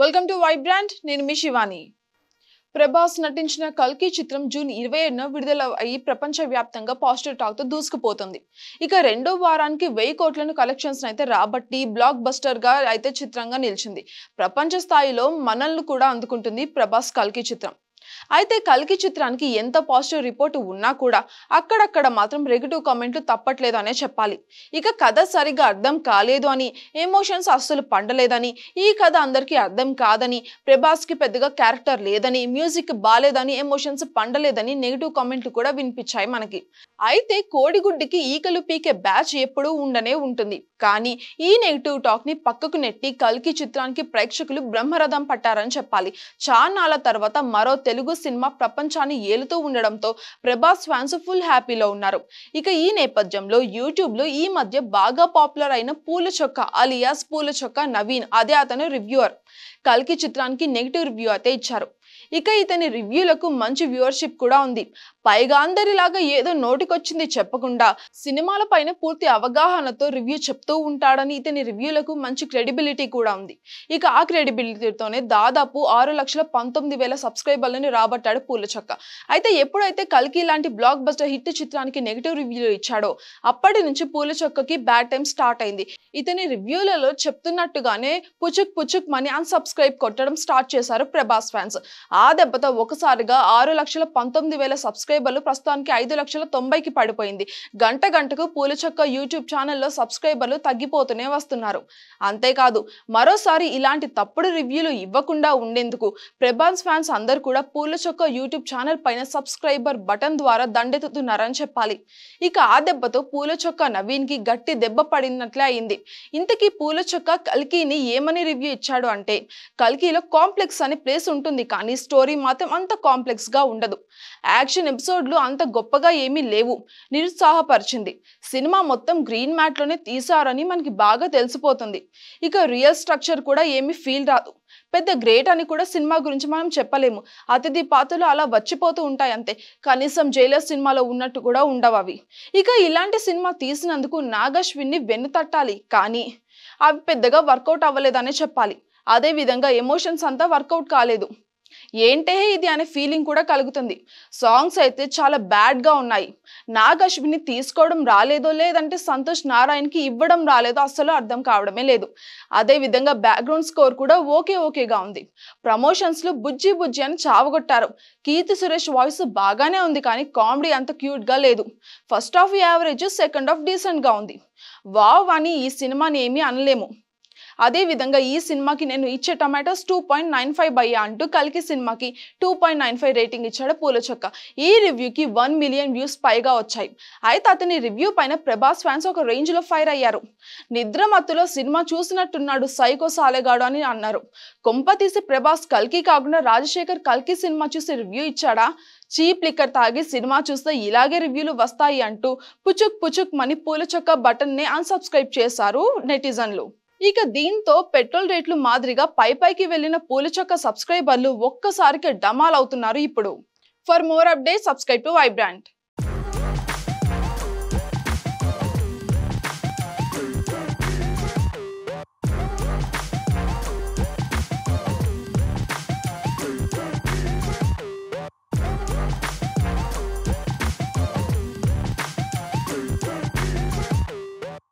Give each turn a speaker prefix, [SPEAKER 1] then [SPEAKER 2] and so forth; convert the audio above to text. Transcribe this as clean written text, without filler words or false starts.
[SPEAKER 1] Welcome to Vibrant. నేను మీ శివాని. ప్రభాస్ నటించిన కల్కి చిత్రం జూన్ 27న విడుదల అయ్యి ప్రపంచవ్యాప్తంగా పాజిటివ్ టాక్ తో దూసుకుపోతుంది. ఇక రెండో వారానికి 1000 కోట్లను కలెక్షన్స్ అయితే రాబట్టి బ్లాక్ బస్టర్ గా అయితే చిత్రంగా నిలిచింది. ప్రపంచ స్థాయిలో మనల్ని కూడా అందుకుంటుంది ప్రభాస్ కల్కి చిత్రం. అయితే కల్కి చిత్రానికి ఎంత పాజిటివ్ రిపోర్ట్ ఉన్నా కూడా అక్కడక్కడ మాత్రం నెగటివ్ కామెంట్లు తప్పట్లేదు అనే చెప్పాలి. ఇక కథ సరిగా అర్థం కాలేదు అని, ఎమోషన్స్ అస్సలు పండలేదని, ఈ కథ అందరికీ అర్థం కాదని, ప్రభాస్ కి పెద్దగా క్యారెక్టర్ లేదని, మ్యూజిక్ బాలేదని, ఎమోషన్స్ పండలేదని నెగటివ్ కామెంట్లు కూడా వినిపించాయి మనకి. అయితే కోడిగుడ్డికి ఈకలు పీకే బ్యాచ్ ఎప్పుడూ ఉండనే ఉంటుంది. కానీ ఈ నెగటివ్ టాక్ ని పక్కకు నెట్టి కల్కి చిత్రానికి ప్రేక్షకులు బ్రహ్మరథం పట్టారని చెప్పాలి. చాన్నాళ్ళ తర్వాత మరో తెలుగు సినిమా ప్రపంచాన్ని ఏలుతూ ఉండడంతో ప్రభాస్ ఫ్యాన్స్ ఫుల్ హ్యాపీలో ఉన్నారు. ఇక ఈ నేపథ్యంలో యూట్యూబ్ లో ఈ మధ్య బాగా పాపులర్ అయిన పూల చొక్క అలియాస్ పూల చొక్క నవీన్, అదే అతను రివ్యూవర్, కల్కి చిత్రానికి నెగిటివ్ రివ్యూ అయితే ఇచ్చారు. ఇక ఇతని రివ్యూలకు మంచి వ్యూవర్షిప్ కూడా ఉంది. పైగా అందరిలాగా ఏదో నోటికొచ్చింది చెప్పకుండా సినిమాల పైన పూర్తి అవగాహనతో రివ్యూ చెప్తూ ఉంటాడని ఇతని రివ్యూలకు మంచి క్రెడిబిలిటీ కూడా ఉంది. ఇక ఆ క్రెడిబిలిటీతోనే దాదాపు 6,19,000 సబ్స్క్రైబర్లను రాబట్టాడు పూలచొక్క. అయితే ఎప్పుడైతే కల్కి లాంటి బ్లాక్ బస్టర్ హిట్ చిత్రానికి నెగిటివ్ రివ్యూలు ఇచ్చాడో అప్పటి నుంచి పూలచొక్కకి బ్యాడ్ టైం స్టార్ట్ అయింది. ఇతని రివ్యూలలో చెప్తున్నట్టుగానే పుచుక్ పుచుక్ మని అన్సబ్స్క్రైబ్ కొట్టడం స్టార్ట్ చేశారు ప్రభాస్ ఫ్యాన్స్. ఆ దెబ్బతో ఒకసారిగా 6,19,000 సబ్స్క్రైబర్లు ప్రస్తుతానికి 5,90,000కి పడిపోయింది. గంట గంటకు పూలచొక్క యూట్యూబ్ ఛానల్లో సబ్స్క్రైబర్లు తగ్గిపోతూనే వస్తున్నారు. అంతేకాదు, మరోసారి ఇలాంటి తప్పుడు రివ్యూలు ఇవ్వకుండా ఉండేందుకు ప్రభాస్ ఫ్యాన్స్ అందరూ కూడా పూలచొక్క యూట్యూబ్ ఛానల్ పైన సబ్స్క్రైబర్ బటన్ ద్వారా దండెత్తుతున్నారని చెప్పాలి. ఇక ఆ దెబ్బతో పూలచొక్క నవీన్ కి గట్టి దెబ్బ పడినట్లే అయింది. ఇంతకీ పూలచొక్క కల్కిని ఏమని రివ్యూ ఇచ్చాడు అంటే, కల్కిలో కాంప్లెక్స్ అనే ప్లేస్ ఉంటుంది కానీ స్టోరీ మాత్రం అంత కాంప్లెక్స్ గా ఉండదు. యాక్షన్ ఎపిసోడ్లు అంత గొప్పగా ఏమీ లేవు, నిరుత్సాహపరిచింది. సినిమా మొత్తం గ్రీన్ మ్యాట్ లోనే తీసారని మనకి బాగా తెలిసిపోతుంది. ఇక రియల్ స్ట్రక్చర్ కూడా ఏమీ ఫీల్ రాదు. పెద్ద గ్రేట్ అని కూడా సినిమా గురించి మనం చెప్పలేము. అతిథి పాత్రలు అలా వచ్చిపోతూ ఉంటాయి అంతే. కనీసం జైలర్ సినిమాలో ఉన్నట్టు కూడా ఉండవు అవి. ఇక ఇలాంటి సినిమా తీసినందుకు నాగశ్విన్ని వెన్ను తట్టాలి, కానీ అవి పెద్దగా వర్కౌట్ అవ్వలేదనే చెప్పాలి. అదే విధంగా ఎమోషన్స్ అంతా వర్కౌట్ కాలేదు. ఏంటే ఇది అనే ఫీలింగ్ కూడా కలుగుతుంది. సాంగ్స్ అయితే చాలా బ్యాడ్ గా ఉన్నాయి. నాగశ్విని తీసుకోవడం రాలేదో లేదంటే సంతోష్ నారాయణకి ఇవ్వడం రాలేదో అస్సలు అర్థం కావడమే లేదు. అదే విధంగా బ్యాక్గ్రౌండ్ స్కోర్ కూడా ఓకేగా ఉంది. ప్రమోషన్స్ లో బుజ్జి బుజ్జి అని చావగొట్టారు. కీర్తి సురేష్ వాయిస్ బాగానే ఉంది కానీ కామెడీ అంత క్యూట్ గా లేదు. First half average, second half decent గా ఉంది. వావ్ అని ఈ సినిమాని ఏమీ అనలేము. అదే విధంగా ఈ సినిమాకి నేను ఇచ్చే టమాటోస్ 2.95 భయ్యా అంటూ కల్కి సినిమాకి 2.95 రేటింగ్ ఇచ్చాడు పూలచొక్క. ఈ రివ్యూకి 1 మిలియన్ వ్యూస్ పైగా వచ్చాయి. అయితే అతని రివ్యూ పైన ప్రభాస్ ఫ్యాన్స్ ఒక రేంజ్ లో ఫైర్ అయ్యారు. నిద్ర మత్తులో సినిమా చూసినట్టున్నాడు సైకో సాలెగాడు అని అన్నారు. కొంపతీసి ప్రభాస్ కల్కి కాకుండా రాజశేఖర్ కల్కి సినిమా చూసి రివ్యూ ఇచ్చాడా? చీప్ లిక్కర్ తాగి సినిమా చూస్తే ఇలాగే రివ్యూలు వస్తాయి అంటూ పుచుక్ పుచుక్ మని పూలచొక్క బటన్ ని అన్సబ్స్క్రైబ్ చేశారు నెటిజన్లు. ఇక దీంతో పెట్రోల్ రేట్లు మాదిరిగా పైకి వెళ్లిన పూలచొక్క సబ్స్క్రైబర్లు ఒక్కసారికి డమాల్ అవుతున్నారు ఇప్పుడు. For more updates subscribe to Vibrant.